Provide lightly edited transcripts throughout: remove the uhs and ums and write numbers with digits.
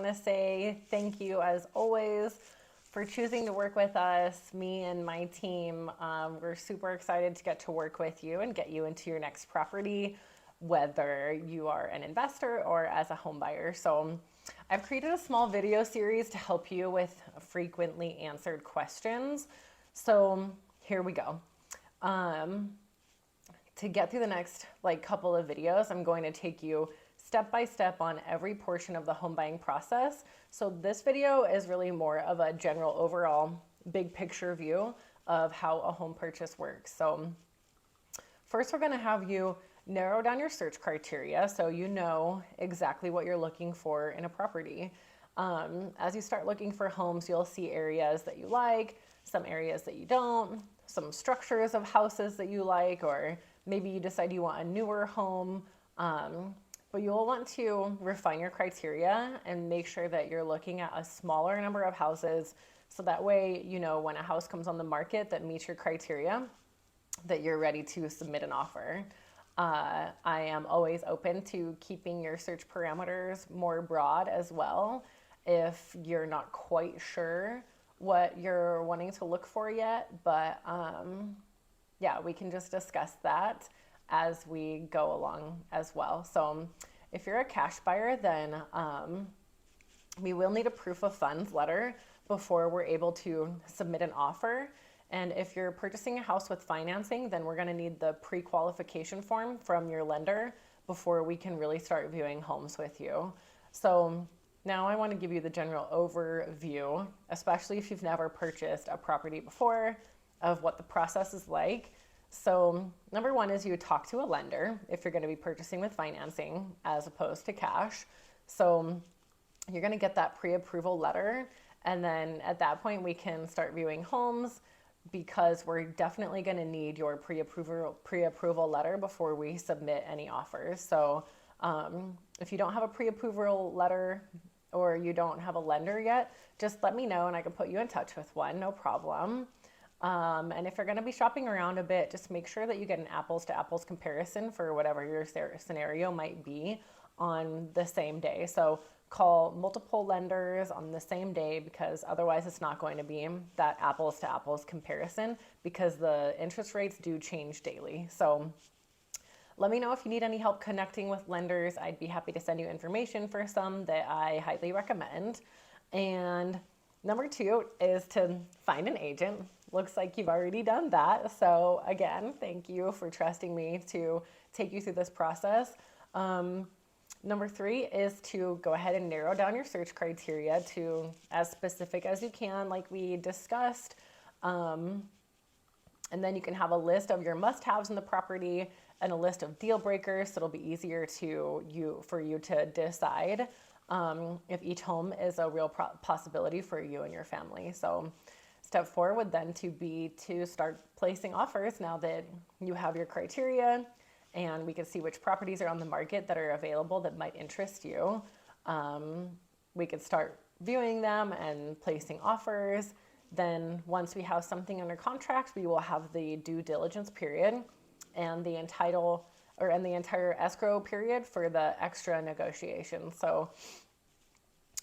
want to say thank you as always for choosing to work with us, me and my team. We're super excited to get to work with you and get you into your next property, whether you are an investor or as a home buyer. So I've created a small video series to help you with frequently answered questions. So here we go. To get through the next couple of videos, I'm going to take you step by step on every portion of the home buying process. So this video is really more of a general overall big picture view of how a home purchase works. So first we're going to have you narrow down your search criteria so you know exactly what you're looking for in a property. As you start looking for homes, you'll see areas that you like, some areas that you don't, some structures of houses that you like, or maybe you decide you want a newer home. But you'll want to refine your criteria and make sure that you're looking at a smaller number of houses so that way, you know, when a house comes on the market that meets your criteria, that you're ready to submit an offer. I am always open to keeping your search parameters more broad as well if you're not quite sure what you're wanting to look for yet, but yeah, we can just discuss that as we go along as well. So if you're a cash buyer, then we will need a proof of funds letter before we're able to submit an offer. And if you're purchasing a house with financing, then we're going to need the pre-qualification form from your lender before we can really start viewing homes with you. So now I want to give you the general overview, especially if you've never purchased a property before, of what the process is like. So number one is you talk to a lender if you're going to be purchasing with financing as opposed to cash. So you're going to get that pre-approval letter, and then at that point we can start viewing homes, because we're definitely going to need your pre-approval letter before we submit any offers. So if you don't have a pre-approval letter or you don't have a lender yet, just let me know and I can put you in touch with one, no problem. And if you're going to be shopping around a bit, just make sure that you get an apples to apples comparison for whatever your scenario might be on the same day. So call multiple lenders on the same day, because otherwise it's not going to be that apples to apples comparison, because the interest rates do change daily. So let me know if you need any help connecting with lenders. I'd be happy to send you information for some that I highly recommend. And number two is to find an agent. Looks like you've already done that. So again, thank you for trusting me to take you through this process. Number three is to go ahead and narrow down your search criteria to as specific as you can, like we discussed. And then you can have a list of your must-haves in the property and a list of deal breakers, so it'll be easier for you to decide if each home is a real possibility for you and your family. So step four would then be to start placing offers now that you have your criteria and we can see which properties are on the market that are available that might interest you. We could start viewing them and placing offers. Then once we have something under contract, we will have the due diligence period and the entire escrow period for the extra negotiation. So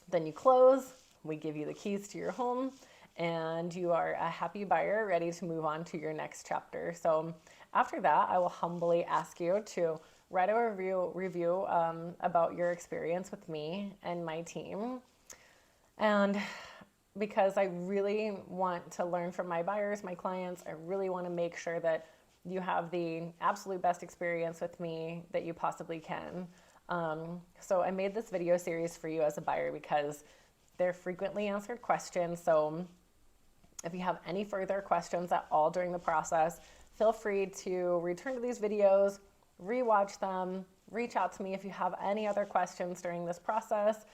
then you close, we give you the keys to your home, and you are a happy buyer ready to move on to your next chapter. So after that, I will humbly ask you to write a review about your experience with me and my team. And because I really want to learn from my buyers, my clients, I really want to make sure that you have the absolute best experience with me that you possibly can. So I made this video series for you as a buyer because they're frequently answered questions. So if you have any further questions at all during the process, feel free to return to these videos, rewatch them, reach out to me if you have any other questions during this process.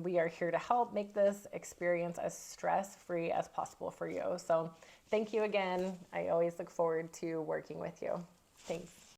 We are here to help make this experience as stress-free as possible for you. So thank you again. I always look forward to working with you. Thanks.